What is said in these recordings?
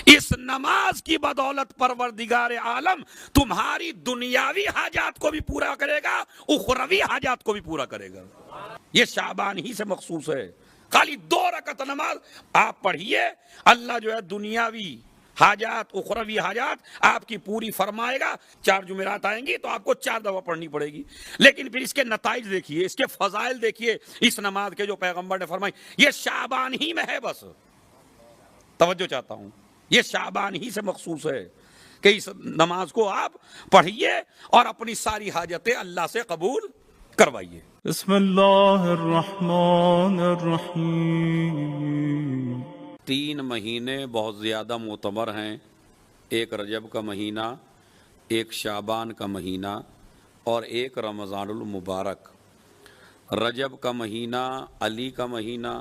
اس نماز کی بدولت پروردگار عالم تمہاری دنیاوی حاجات کو بھی پورا کرے گا، اخروی حاجات کو بھی پورا کرے گا۔ یہ شعبان ہی سے مخصوص ہے۔ خالی 2 رکعت نماز آپ پڑھیے، اللہ جو ہے دنیاوی حاجات، اخروی حاجات آپ کی پوری فرمائے گا۔ 4 جمعرات آئیں گی تو آپ کو 4 دفعہ پڑھنی پڑے گی، لیکن پھر اس کے نتائج دیکھیے، اس کے فضائل دیکھیے، اس نماز کے جو پیغمبر نے فرمائی، یہ شعبان ہی میں ہے۔ بس توجہ چاہتا ہوں، یہ شعبان ہی سے مخصوص ہے کہ اس نماز کو آپ پڑھیے اور اپنی ساری حاجتیں اللہ سے قبول کروائیے۔ بسم اللہ الرحمن الرحیم۔ 3 مہینے بہت زیادہ معتبر ہیں، ایک رجب کا مہینہ، ایک شعبان کا مہینہ اور ایک رمضان المبارک۔ رجب کا مہینہ علی کا مہینہ،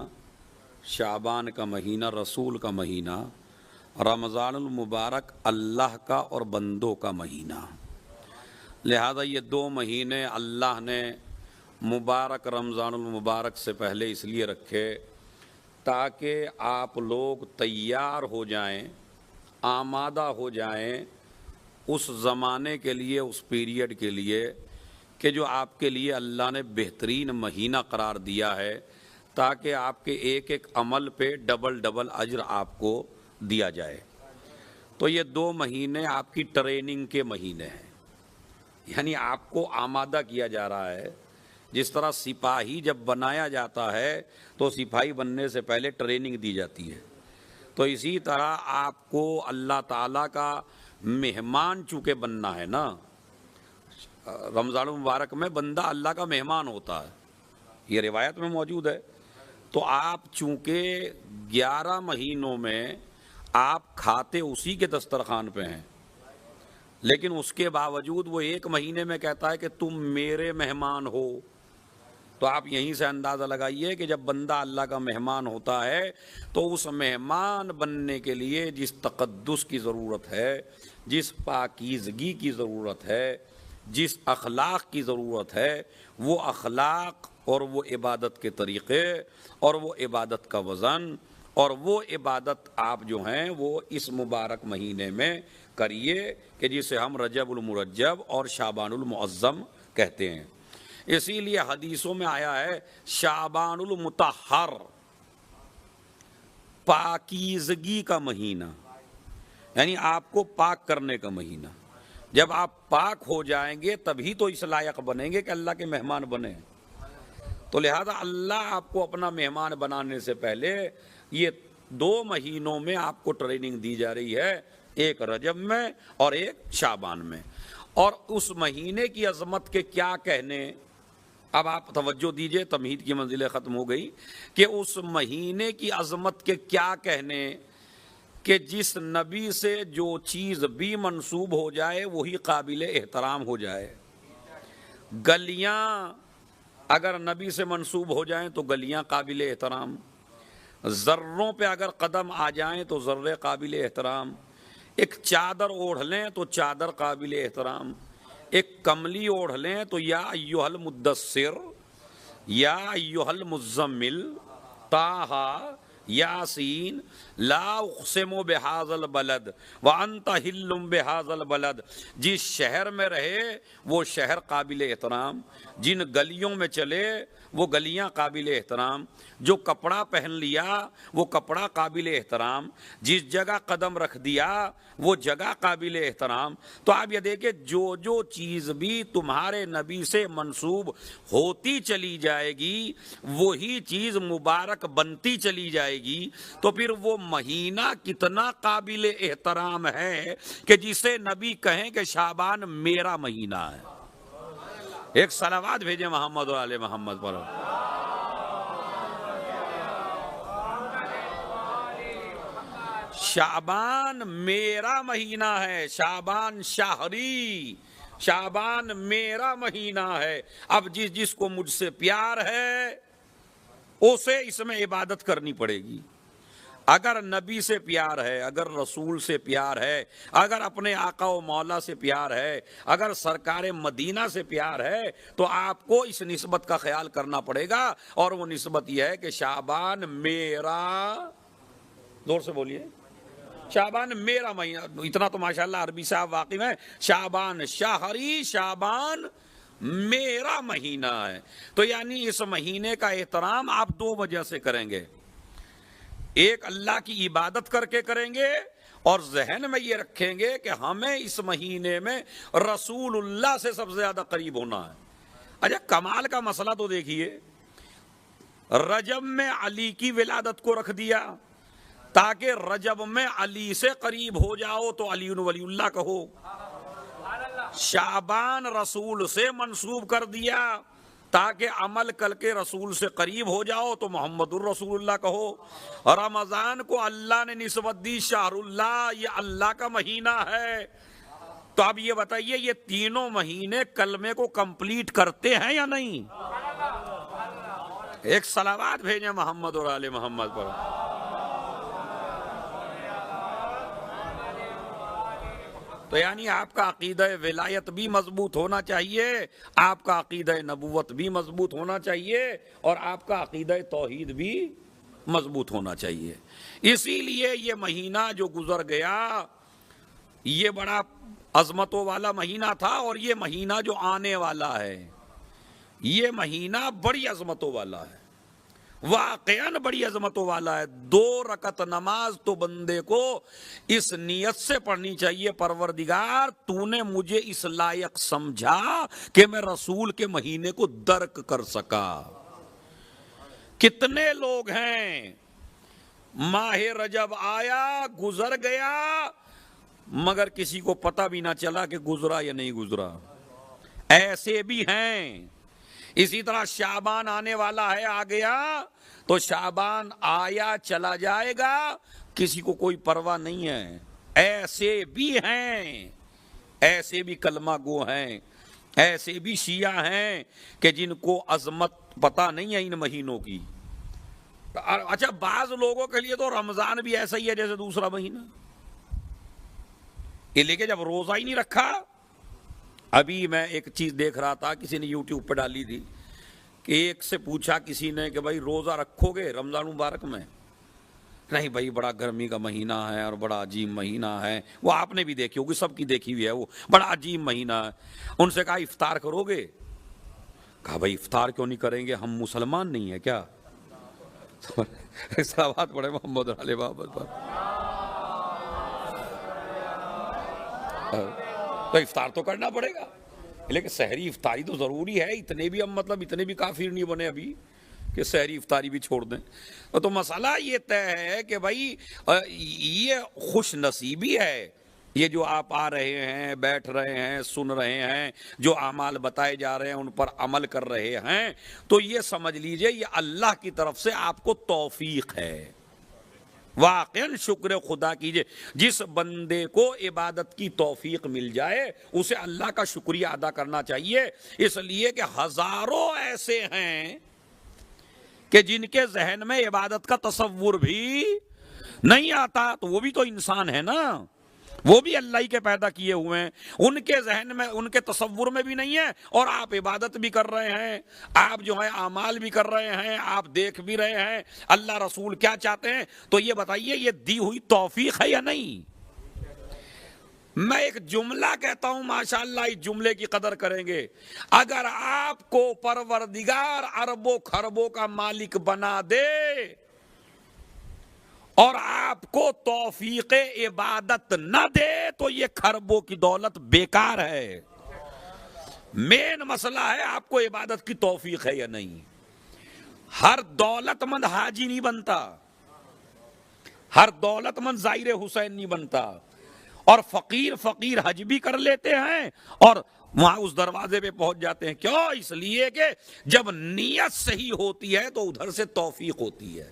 شعبان کا مہینہ رسول کا مہینہ، رمضان المبارک اللہ کا اور بندوں کا مہینہ۔ لہذا یہ 2 مہینے اللہ نے مبارک رمضان المبارک سے پہلے اس لیے رکھے تاکہ آپ لوگ تیار ہو جائیں، آمادہ ہو جائیں اس زمانے کے لیے، اس پیریڈ کے لیے کہ جو آپ کے لیے اللہ نے بہترین مہینہ قرار دیا ہے، تاکہ آپ کے ایک ایک عمل پہ ڈبل اجر آپ کو دیا جائے۔ تو یہ 2 مہینے آپ کی ٹریننگ کے مہینے ہیں، یعنی آپ کو آمادہ کیا جا رہا ہے۔ جس طرح سپاہی جب بنایا جاتا ہے تو سپاہی بننے سے پہلے ٹریننگ دی جاتی ہے، تو اسی طرح آپ کو اللہ تعالیٰ کا مہمان چونکہ بننا ہے نا۔ رمضان المبارک میں بندہ اللہ کا مہمان ہوتا ہے، یہ روایت میں موجود ہے۔ تو آپ چونکہ 11 مہینوں میں آپ کھاتے اسی کے دسترخوان پہ ہیں، لیکن اس کے باوجود وہ 1 مہینے میں کہتا ہے کہ تم میرے مہمان ہو۔ تو آپ یہیں سے اندازہ لگائیے کہ جب بندہ اللہ کا مہمان ہوتا ہے تو اس مہمان بننے کے لیے جس تقدس کی ضرورت ہے، جس پاکیزگی کی ضرورت ہے، جس اخلاق کی ضرورت ہے، وہ اخلاق اور وہ عبادت کے طریقے اور وہ عبادت کا وزن اور وہ عبادت آپ جو ہیں وہ اس مبارک مہینے میں کریے کہ جسے ہم رجب المرجب اور شعبان المعظم کہتے ہیں۔ اسی لیے حدیثوں میں آیا ہے شعبان المطہر، پاکیزگی کا مہینہ، یعنی آپ کو پاک کرنے کا مہینہ۔ جب آپ پاک ہو جائیں گے تبھی تو اس لائق بنیں گے کہ اللہ کے مہمان بنیں۔ تو لہذا اللہ آپ کو اپنا مہمان بنانے سے پہلے یہ 2 مہینوں میں آپ کو ٹریننگ دی جا رہی ہے، ایک رجب میں اور ایک شعبان میں۔ اور اس مہینے کی عظمت کے کیا کہنے، اب آپ توجہ دیجئے، تمہید کی منزلیں ختم ہو گئی کہ اس مہینے کی عظمت کے کیا کہنے کہ جس نبی سے جو چیز بھی منسوب ہو جائے وہی قابل احترام ہو جائے۔ گلیاں اگر نبی سے منسوب ہو جائیں تو گلیاں قابل احترام، ذروں پہ اگر قدم آ جائیں تو ذرے قابل احترام، ایک چادر اوڑھ لیں تو چادر قابل احترام، ایک کملی اوڑھ لیں تو یا ایھا المدثر، یا ایھا المزمل، طٰہٰ، یاسین، لا اقسم بہذا البلد وانت حل بہذا البلد۔ جس شہر میں رہے وہ شہر قابل احترام، جن گلیوں میں چلے وہ گلیاں قابل احترام، جو کپڑا پہن لیا وہ کپڑا قابل احترام، جس جگہ قدم رکھ دیا وہ جگہ قابل احترام۔ تو آپ یہ دیکھیں جو چیز بھی تمہارے نبی سے منسوب ہوتی چلی جائے گی وہی چیز مبارک بنتی چلی جائے گی، تو پھر وہ مہینہ کتنا قابل احترام ہے کہ جسے نبی کہیں کہ شعبان میرا مہینہ ہے۔ ایک صلوات بھیجیں محمد و آل محمد پر۔ شعبان میرا مہینہ ہے، شعبان شہری، شعبان میرا مہینہ ہے۔ اب جس کو مجھ سے پیار ہے اسے اس میں عبادت کرنی پڑے گی۔ اگر نبی سے پیار ہے، اگر رسول سے پیار ہے، اگر اپنے آقا و مولا سے پیار ہے، اگر سرکار مدینہ سے پیار ہے تو آپ کو اس نسبت کا خیال کرنا پڑے گا، اور وہ نسبت یہ ہے کہ شعبان میرا، زور سے بولیے، شعبان میرا مہینہ، اتنا تو ماشاءاللہ عربی سے آپ واقف ہیں، شعبان شہری، شعبان میرا مہینہ ہے۔ تو یعنی اس مہینے کا احترام آپ دو وجہ سے کریں گے، ایک اللہ کی عبادت کر کے کریں گے، اور ذہن میں یہ رکھیں گے کہ ہمیں اس مہینے میں رسول اللہ سے سب سے زیادہ قریب ہونا ہے۔ اچھا کمال کا مسئلہ تو دیکھیے، رجب میں علی کی ولادت کو رکھ دیا تاکہ رجب میں علی سے قریب ہو جاؤ تو علی ولی اللہ کہو، شعبان رسول سے منسوب کر دیا تاکہ عمل کر کے رسول سے قریب ہو جاؤ تو محمد الرسول اللہ کہو، رمضان کو اللہ نے نسبت دی شہر اللہ، یہ اللہ کا مہینہ ہے۔ تو اب یہ بتائیے یہ تینوں مہینے کلمے کو کمپلیٹ کرتے ہیں یا نہیں؟ ایک صلوات بھیجیں محمد اور آل محمد پر۔ تو یعنی آپ کا عقیدہ ولایت بھی مضبوط ہونا چاہیے، آپ کا عقیدہ نبوت بھی مضبوط ہونا چاہیے، اور آپ کا عقیدہ توحید بھی مضبوط ہونا چاہیے۔ اسی لیے یہ مہینہ جو گزر گیا یہ بڑا عظمتوں والا مہینہ تھا، اور یہ مہینہ جو آنے والا ہے یہ مہینہ بڑی عظمتوں والا ہے، واقعاً بڑی عظمتوں والا ہے۔ 2 رکعت نماز تو بندے کو اس نیت سے پڑھنی چاہیے، پروردگار تو نے مجھے اس لائق سمجھا کہ میں رسول کے مہینے کو درک کر سکا۔ کتنے لوگ ہیں ماہ رجب آیا گزر گیا مگر کسی کو پتہ بھی نہ چلا کہ گزرا یا نہیں گزرا، ایسے بھی ہیں۔ اسی طرح شعبان آنے والا ہے، آ گیا تو شعبان آیا چلا جائے گا، کسی کو کوئی پرواہ نہیں ہے، ایسے بھی ہیں، ایسے بھی کلمہ گو ہیں، ایسے بھی شیعہ ہیں کہ جن کو عظمت پتہ نہیں ہے ان مہینوں کی۔ اچھا بعض لوگوں کے لیے تو رمضان بھی ایسا ہی ہے جیسے دوسرا مہینہ، یہ لے کے جب روزہ ہی نہیں رکھا۔ ابھی میں ایک چیز دیکھ رہا تھا، کسی نے یوٹیوب پہ ڈالی تھی کہ ایک سے پوچھا کسی نے کہ بھائی روزہ رکھو گے رمضان مبارک میں؟ نہیں بھائی بڑا گرمی کا مہینہ ہے اور بڑا عجیب مہینہ ہے، وہ آپ نے بھی دیکھی ہوگی، سب کی دیکھی ہوئی ہے، وہ بڑا عجیب مہینہ ہے۔ ان سے کہا افطار کرو گے؟ کہا بھائی افطار کیوں نہیں کریں گے، ہم مسلمان نہیں ہیں کیا؟ صلوات پڑھے محمد علیہ محمد پر۔ تو افطار تو کرنا پڑے گا، لیکن سحری افطاری تو ضروری ہے، اتنے بھی ہم مطلب اتنے بھی کافر نہیں بنے ابھی کہ سحری افطاری بھی چھوڑ دیں۔ تو مسئلہ یہ طے ہے کہ بھائی یہ خوش نصیبی ہے، یہ جو آپ آ رہے ہیں، بیٹھ رہے ہیں، سن رہے ہیں، جو اعمال بتائے جا رہے ہیں ان پر عمل کر رہے ہیں، تو یہ سمجھ لیجئے یہ اللہ کی طرف سے آپ کو توفیق ہے۔ واقعاً شکر خدا کیجئے، جس بندے کو عبادت کی توفیق مل جائے اسے اللہ کا شکریہ ادا کرنا چاہیے، اس لیے کہ ہزاروں ایسے ہیں کہ جن کے ذہن میں عبادت کا تصور بھی نہیں آتا، تو وہ بھی تو انسان ہے نا، وہ بھی اللہ ہی کے پیدا کیے ہوئے ہیں، ان کے ذہن میں ان کے تصور میں بھی نہیں ہے، اور آپ عبادت بھی کر رہے ہیں، آپ جو ہے اعمال بھی کر رہے ہیں، آپ دیکھ بھی رہے ہیں اللہ رسول کیا چاہتے ہیں۔ تو یہ بتائیے یہ دی ہوئی توفیق ہے یا نہیں؟ میں ایک جملہ کہتا ہوں ماشاءاللہ اس جملے کی قدر کریں گے، اگر آپ کو پروردگار اربوں خربوں کا مالک بنا دے اور آپ کو توفیق عبادت نہ دے تو یہ خربوں کی دولت بیکار ہے۔ مین مسئلہ ہے آپ کو عبادت کی توفیق ہے یا نہیں۔ ہر دولت مند حاجی نہیں بنتا، ہر دولت مند زائر حسین نہیں بنتا، اور فقیر حج بھی کر لیتے ہیں اور وہاں اس دروازے پہ پہنچ جاتے ہیں۔ کیوں؟ اس لیے کہ جب نیت صحیح ہوتی ہے تو ادھر سے توفیق ہوتی ہے۔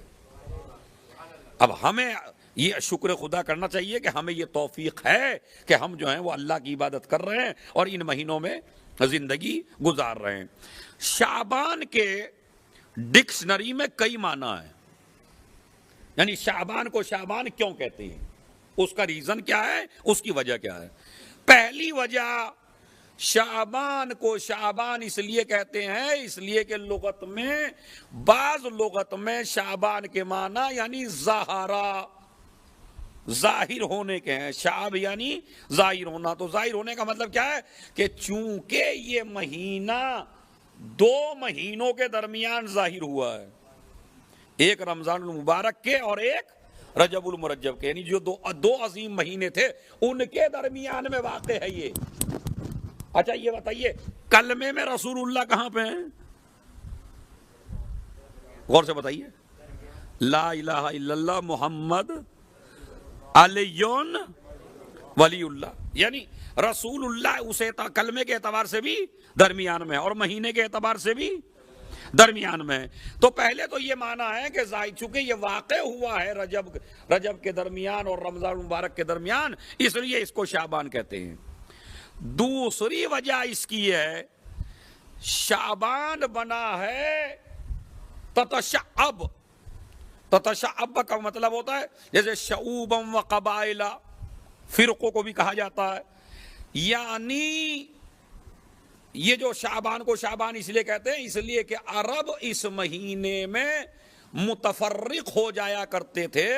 اب ہمیں یہ شکر خدا کرنا چاہیے کہ ہمیں یہ توفیق ہے کہ ہم جو ہیں وہ اللہ کی عبادت کر رہے ہیں اور ان مہینوں میں زندگی گزار رہے ہیں۔ شعبان کے ڈکشنری میں کئی معنی ہیں، یعنی شعبان کو شعبان کیوں کہتے ہیں، اس کا ریزن کیا ہے، اس کی وجہ کیا ہے۔ پہلی وجہ شعبان کو شعبان اس لیے کہتے ہیں اس لیے کہ لغت میں بعض لغت میں شعبان کے معنی یعنی زہرا، ظاہر ہونے کے ہیں. شعب یعنی ظاہر ہونا. تو ظاہر ہونے کا مطلب کیا ہے کہ چونکہ یہ مہینہ 2 مہینوں کے درمیان ظاہر ہوا ہے, ایک رمضان المبارک کے اور ایک رجب المرجب کے, یعنی جو دو عظیم مہینے تھے ان کے درمیان میں واقع ہے یہ. اچھا یہ بتائیے کلمے میں رسول اللہ کہاں پہ ہیں؟ غور سے بتائیے. لا الہ الا اللہ محمد علی ولی اللہ, یعنی رسول اللہ اسے کلمے کے اعتبار سے بھی درمیان میں اور مہینے کے اعتبار سے بھی درمیان میں. تو پہلے تو یہ معنی ہے کہ چونکہ یہ واقع ہوا ہے رجب کے درمیان اور رمضان المبارک کے درمیان, اس لیے اس کو شعبان کہتے ہیں. دوسری وجہ اس کی ہے شعبان بنا ہے تتشعب. تتشعب کا مطلب ہوتا ہے جیسے شعوبا و قبائل, فرقوں کو بھی کہا جاتا ہے. یعنی یہ جو شعبان کو شعبان اس لیے کہتے ہیں اس لیے کہ عرب اس مہینے میں متفرق ہو جایا کرتے تھے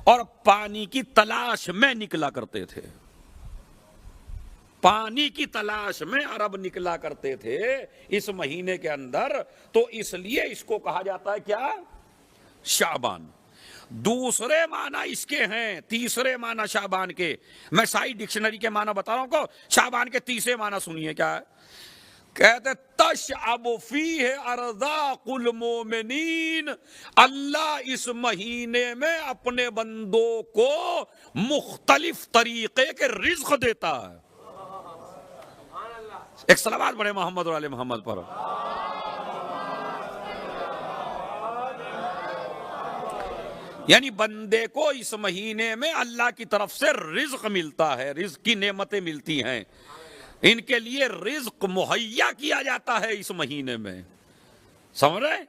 اور پانی کی تلاش میں نکلا کرتے تھے. پانی کی تلاش میں عرب نکلا کرتے تھے اس مہینے کے اندر, تو اس لیے اس کو کہا جاتا ہے کیا؟ شعبان. دوسرے معنی اس کے ہیں, تیسرے معنی شعبان کے, میں سائی ڈکشنری کے معنی بتا رہا ہوں کو. شعبان کے تیسرے معنی سنیے کیا ہے. کہتے تشعب فیہ ارزاق المومنین, اللہ اس مہینے میں اپنے بندوں کو مختلف طریقے کے رزق دیتا ہے. ایک صلوات پڑھے محمد اور آل محمد پر. یعنی بندے کو اس مہینے میں اللہ کی طرف سے رزق ملتا ہے, رزق کی نعمتیں ملتی ہیں, ان کے لیے رزق مہیا کیا جاتا ہے اس مہینے میں. سمجھ رہے؟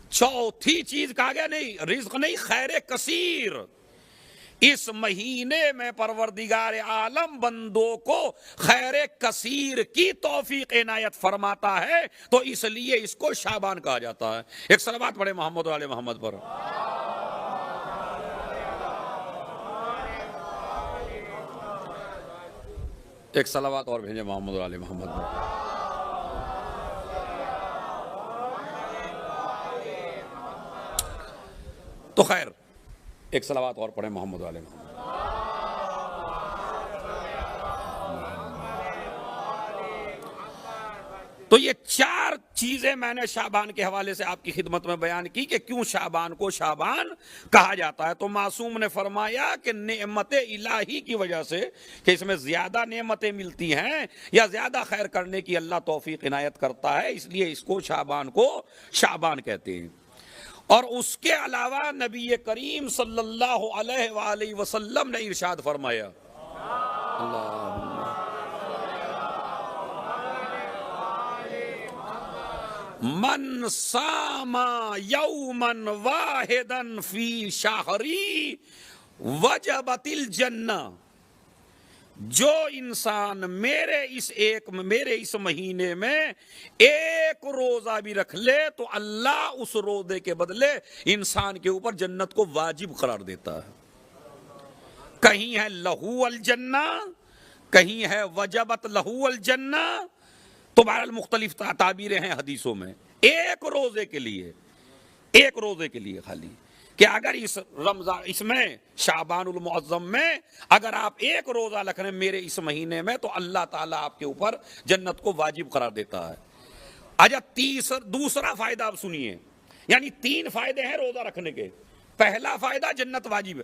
چوتھی چیز کہا گیا نہیں رزق نہیں, خیر کثیر. اس مہینے میں پروردگار عالم بندوں کو خیر کثیر کی توفیق عنایت فرماتا ہے, تو اس لیے اس کو شعبان کہا جاتا ہے. ایک صلوات پڑھے محمد و آل محمد پر. ایک صلوات اور بھیجیں محمد و آل محمد پر. تو خیر ایک صلوات اور پڑھیں محمد و آل محمد. تو یہ 4 چیزیں میں نے شعبان کے حوالے سے آپ کی خدمت میں بیان کی کہ کیوں شعبان کو شعبان کہا جاتا ہے. تو معصوم نے فرمایا کہ نعمت الہی کی وجہ سے, کہ اس میں زیادہ نعمتیں ملتی ہیں یا زیادہ خیر کرنے کی اللہ توفیق عنایت کرتا ہے, اس لیے اس کو شعبان کہتے ہیں. اور اس کے علاوہ نبی کریم صلی اللہ علیہ وآلہ وسلم نے ارشاد فرمایا, من صام یوما واحدا فی شہری وجبت الجنہ. جو انسان میرے اس مہینے میں ایک روزہ بھی رکھ لے تو اللہ اس روزے کے بدلے انسان کے اوپر جنت کو واجب قرار دیتا ہے. کہیں ہے لہو الجنہ, کہیں ہے وجبت لہو الجنہ. تو بہرحال مختلف تعبیریں ہیں حدیثوں میں. ایک روزے کے لیے خالی کہ اگر اس میں شعبان المعظم میں اگر آپ ایک روزہ رکھ رہے ہیں میرے اس مہینے میں, تو اللہ تعالیٰ آپ کے اوپر جنت کو واجب قرار دیتا ہے. اچھا دوسرا فائدہ آپ سنیے, یعنی 3 فائدے ہیں روزہ رکھنے کے. پہلا فائدہ جنت واجب ہے.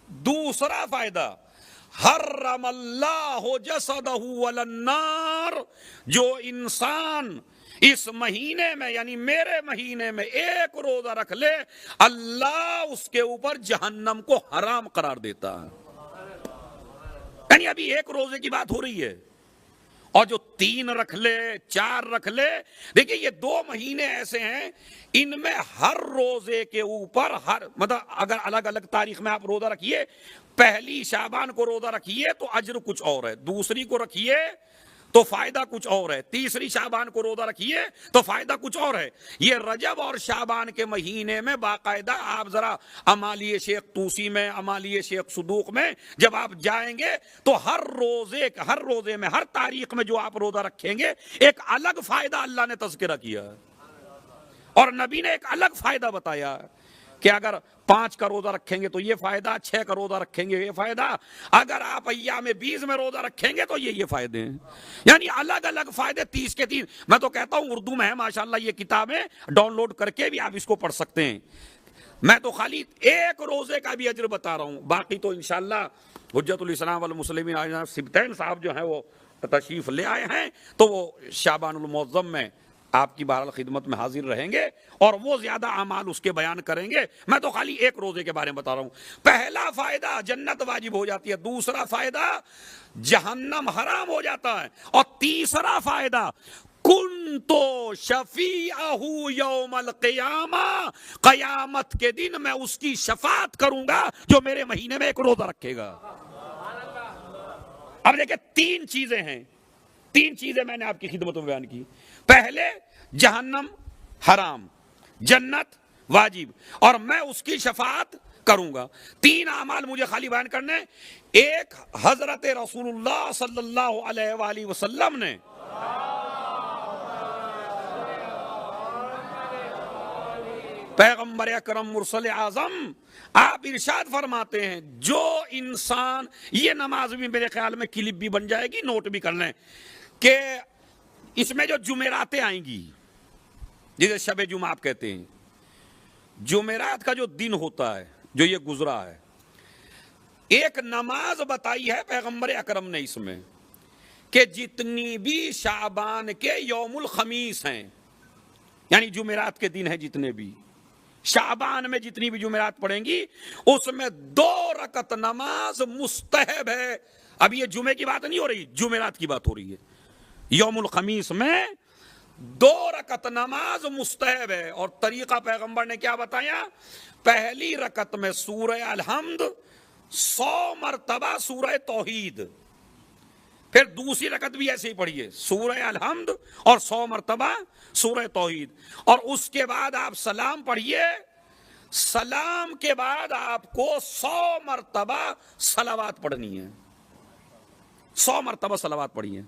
دوسرا فائدہ حرم اللہ جسدہ علی النار, جو انسان اس مہینے میں یعنی میرے مہینے میں ایک روزہ رکھ لے اللہ اس کے اوپر جہنم کو حرام قرار دیتا ہے. یعنی ابھی ایک روزے کی بات ہو رہی ہے, اور جو 3 رکھ لے 4 رکھ لے, دیکھیں یہ 2 مہینے ایسے ہیں ان میں ہر روزے کے اوپر مطلب اگر الگ الگ تاریخ میں آپ روزہ رکھیے, پہلی شعبان کو روزہ رکھیے تو اجر کچھ اور ہے, دوسری کو رکھیے تو فائدہ کچھ اور ہے، تیسری شعبان کو روزہ رکھیے تو فائدہ کچھ اور ہے۔ یہ رجب اور شعبان کے مہینے میں باقاعدہ آپ ذرا امالی شیخ توسی میں، امالی شیخ صدوق میں جب آپ جائیں گے تو ہر روزے میں، ہر تاریخ میں جو آپ روزہ رکھیں گے ایک الگ فائدہ اللہ نے تذکرہ کیا ہے، اور نبی نے ایک الگ فائدہ بتایا کہ اگر 5 کا روزہ رکھیں گے تو یہ فائدہ، 6 کا روزہ رکھیں گے یہ فائدہ، اگر آپ ایام 20 میں روزہ رکھیں گے تو یہ فائدے ہیں، یعنی الگ الگ فائدے 30 کے 30۔ میں تو کہتا ہوں اردو میں ہے ماشاءاللہ یہ کتابیں، ڈاؤن لوڈ کر کے بھی آپ اس کو پڑھ سکتے ہیں۔ میں تو خالی ایک روزے کا بھی اجر بتا رہا ہوں، باقی تو انشاءاللہ حجت الاسلام والمسلمین سبتین صاحب جو ہیں وہ تشریف لے آئے ہیں، تو وہ شعبان المعظم میں آپ کی بہرحال خدمت میں حاضر رہیں گے اور وہ زیادہ اعمال اس کے بیان کریں گے۔ میں تو خالی ایک روزے کے بارے میں بتا رہا ہوں۔ پہلا فائدہ جنت واجب ہو جاتی ہے، دوسرا فائدہ جہنم حرام ہو جاتا ہے، اور تیسرا فائدہ کنتو شفیعہ یوم القیامہ، قیامت کے دن میں اس کی شفاعت کروں گا جو میرے مہینے میں ایک روزہ رکھے گا۔ اب دیکھیں 3 چیزیں ہیں، 3 چیزیں میں نے آپ کی خدمت میں بیان کی۔ پہلے جہنم حرام، جنت واجب، اور میں اس کی شفاعت کروں گا۔ 3 اعمال مجھے خالی بیان کرنے۔ ایک، حضرت رسول اللہ صلی اللہ علیہ وآلہ وسلم نے پیغمبر اکرم مرسل اعظم آپ ارشاد فرماتے ہیں جو انسان، یہ نماز بھی میرے خیال میں کلپ بھی بن جائے گی، نوٹ بھی کر لیں، کہ اس میں جو جمعراتیں آئیں گی جسے شب جمعہ آپ کہتے ہیں، جمعرات کا جو دن ہوتا ہے جو یہ گزرا ہے، ایک نماز بتائی ہے پیغمبر اکرم نے اس میں کہ جتنی بھی شعبان کے یوم الخمیس ہیں، یعنی جمعرات کے دن ہیں، جتنے بھی شعبان میں جتنی بھی جمعرات پڑھیں گی اس میں 2 رکعت نماز مستحب ہے۔ اب یہ جمعے کی بات نہیں ہو رہی، جمعرات کی بات ہو رہی ہے۔ یوم الخمیس میں 2 رکعت نماز مستحب ہے، اور طریقہ پیغمبر نے کیا بتایا؟ پہلی رکعت میں سورہ الحمد 100 مرتبہ سورہ توحید، پھر دوسری رکعت بھی ایسے ہی پڑھیے، سورہ الحمد اور 100 مرتبہ سورہ توحید، اور اس کے بعد آپ سلام پڑھیے، سلام کے بعد آپ کو 100 مرتبہ صلوات پڑھنی ہے، 100 مرتبہ صلوات پڑھیے۔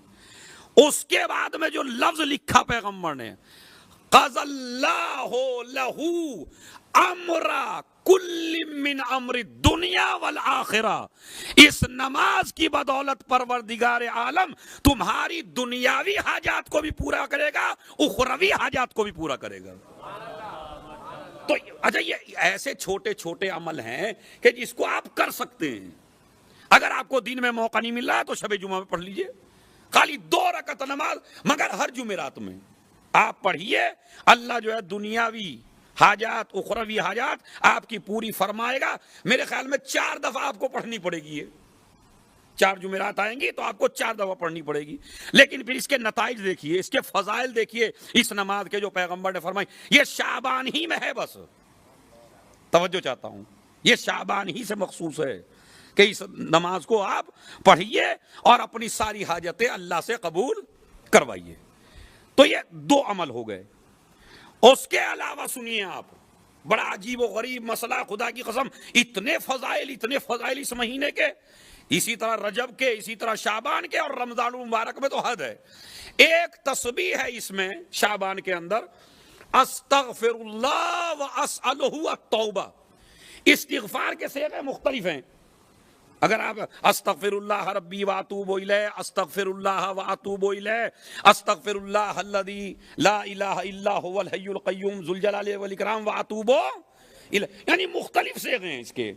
اس کے بعد میں جو لفظ لکھا پیغمبر نے، قضى اللہ لہ امر کل من امر الدنیا والآخرہ، اس نماز کی بدولت پروردگار عالم تمہاری دنیاوی حاجات کو بھی پورا کرے گا، اخروی حاجات کو بھی پورا کرے گا۔ تو اچھا یہ ایسے چھوٹے چھوٹے عمل ہیں کہ جس کو آپ کر سکتے ہیں۔ اگر آپ کو دن میں موقع نہیں مل رہا ہے تو شب جمعہ میں پڑھ لیجئے، خالی 2 رکعت نماز، مگر ہر جمعرات میں آپ پڑھیے، اللہ جو ہے دنیاوی حاجات، اخروی حاجات آپ کی پوری فرمائے گا۔ میرے خیال میں 4 دفعہ آپ کو پڑھنی پڑے گی، یہ 4 جمعرات آئیں گی تو آپ کو 4 دفعہ پڑھنی پڑے گی، لیکن پھر اس کے نتائج دیکھیے، اس کے فضائل دیکھیے، اس نماز کے جو پیغمبر نے فرمائی، یہ شعبان ہی میں ہے، بس توجہ چاہتا ہوں، یہ شعبان ہی سے مخصوص ہے کہ اس نماز کو آپ پڑھیے اور اپنی ساری حاجتیں اللہ سے قبول کروائیے۔ تو یہ 2 عمل ہو گئے۔ اس کے علاوہ سنیے آپ، بڑا عجیب و غریب مسئلہ، خدا کی قسم، اتنے فضائل اس مہینے کے، اسی طرح رجب کے، اسی طرح شعبان کے، اور رمضان المبارک میں تو حد ہے۔ ایک تسبیح ہے اس میں شعبان کے اندر، استغفر اللہ واسألہ التوبہ۔ استغفار کے صیغے مختلف ہیں، اگر آپ استغفر اللہ ربی واتوب الیہ، استغفر اللہ واتوب الیہ، استغفر اللہ الذی لا الہ الا هو الحی القیوم ذو الجلال والاکرام واتوب الیہ، یعنی مختلف صیغے ہیں اس کے،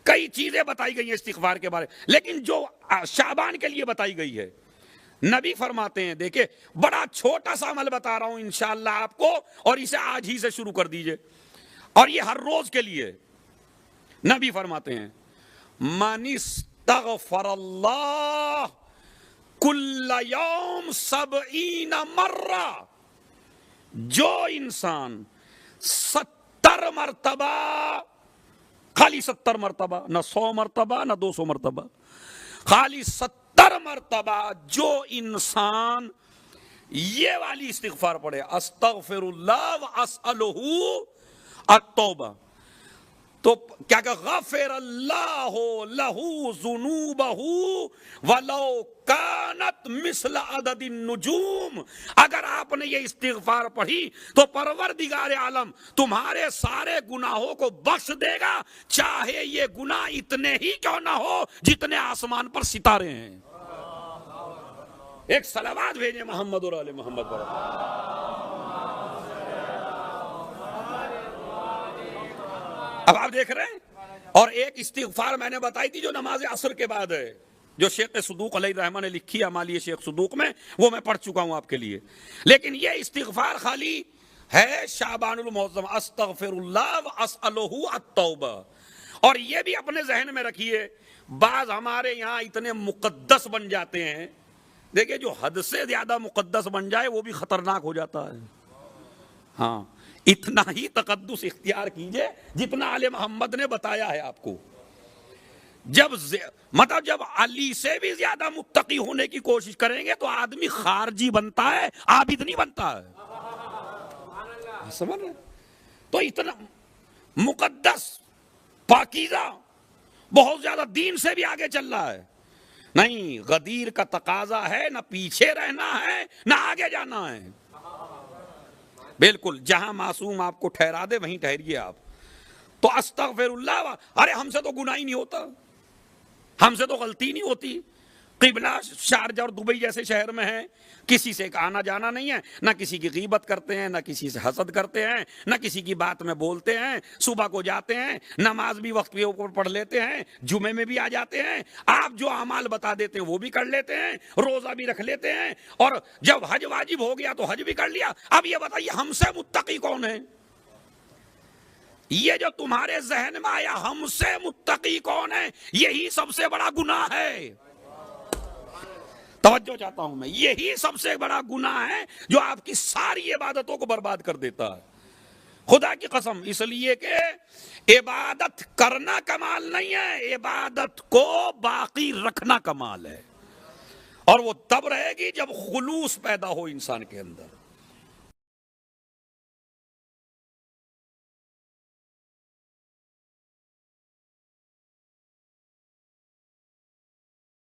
کئی چیزیں بتائی گئی ہیں استغفار کے بارے، لیکن جو شعبان کے لیے بتائی گئی ہے، نبی فرماتے ہیں، دیکھیں بڑا چھوٹا سا عمل بتا رہا ہوں انشاءاللہ آپ کو، اور اسے آج ہی سے شروع کر دیجئے، اور یہ ہر روز کے لیے۔ نبی فرماتے ہیں من استغفر اللہ کل یوم 70 مرہ، جو انسان 70 مرتبہ، خالی 70 مرتبہ، نہ 100 مرتبہ نہ 200 مرتبہ، خالی 70 تر مرتبہ جو انسان یہ والی استغفار پڑھے استغفر اللہ واسألہ التوبہ تو کیا کہ غفر اللہ لہ ذنوبہ ولو کانت مثل عدد النجوم. اگر آپ نے یہ استغفار پڑھی تو پروردگار عالم تمہارے سارے گناہوں کو بخش دے گا، چاہے یہ گناہ اتنے ہی کیوں نہ ہو جتنے آسمان پر ستارے ہیں. ایک صلوات بھیجیں محمد اور آل محمد پر. اب آپ دیکھ رہے ہیں. اور ایک استغفار میں نے بتائی تھی جو نماز عصر کے بعد ہے، جو شیخ صدوق علیہ الرحمہ نے لکھی ہے ہمالی شیخ صدوق میں، وہ میں پڑھ چکا ہوں آپ کے لیے. لیکن یہ استغفار خالی ہے شعبان المعظم استغفر اللہ واسألہ التوبہ. اور یہ بھی اپنے ذہن میں رکھیے، بعض ہمارے یہاں اتنے مقدس بن جاتے ہیں. دیکھیں جو حد سے زیادہ مقدس بن جائے وہ بھی خطرناک ہو جاتا ہے. ہاں اتنا ہی تقدس اختیار کیجئے جتنا آل محمد نے بتایا ہے آپ کو. جب علی سے بھی زیادہ متقی ہونے کی کوشش کریں گے تو آدمی خارجی بنتا ہے، عابد نہیں بنتا ہے. سمجھ رہے؟ تو اتنا مقدس پاکیزہ بہت زیادہ دین سے بھی آگے چل رہا ہے. نہیں، غدیر کا تقاضا ہے نہ پیچھے رہنا ہے نہ آگے جانا ہے. بالکل جہاں معصوم آپ کو ٹھہرا دے وہیں ٹھہریے آپ. تو استغفر اللہ، ارے ہم سے تو گناہ ہی نہیں ہوتا، ہم سے تو غلطی نہیں ہوتی. قبلہ شارجہ اور دبئی جیسے شہر میں ہے، کسی سے آنا جانا نہیں ہے، نہ کسی کی غیبت کرتے ہیں، نہ کسی سے حسد کرتے ہیں، نہ کسی کی بات میں بولتے ہیں. صبح کو جاتے ہیں، نماز بھی وقت کے اوپر پڑھ لیتے ہیں، جمعے میں بھی آ جاتے ہیں. آپ جو اعمال بتا دیتے ہیں وہ بھی کر لیتے ہیں، روزہ بھی رکھ لیتے ہیں، اور جب حج واجب ہو گیا تو حج بھی کر لیا. اب یہ بتائیے ہم سے متقی کون ہے؟ یہ جو تمہارے ذہن میں آیا ہم سے متقی کون ہے، یہی سب سے بڑا گناہ ہے. توجہ چاہتا ہوں میں، یہی سب سے بڑا گناہ ہے جو آپ کی ساری عبادتوں کو برباد کر دیتا ہے. خدا کی قسم، اس لیے کہ عبادت کرنا کمال نہیں ہے، عبادت کو باقی رکھنا کمال ہے. اور وہ تب رہے گی جب خلوص پیدا ہو انسان کے اندر.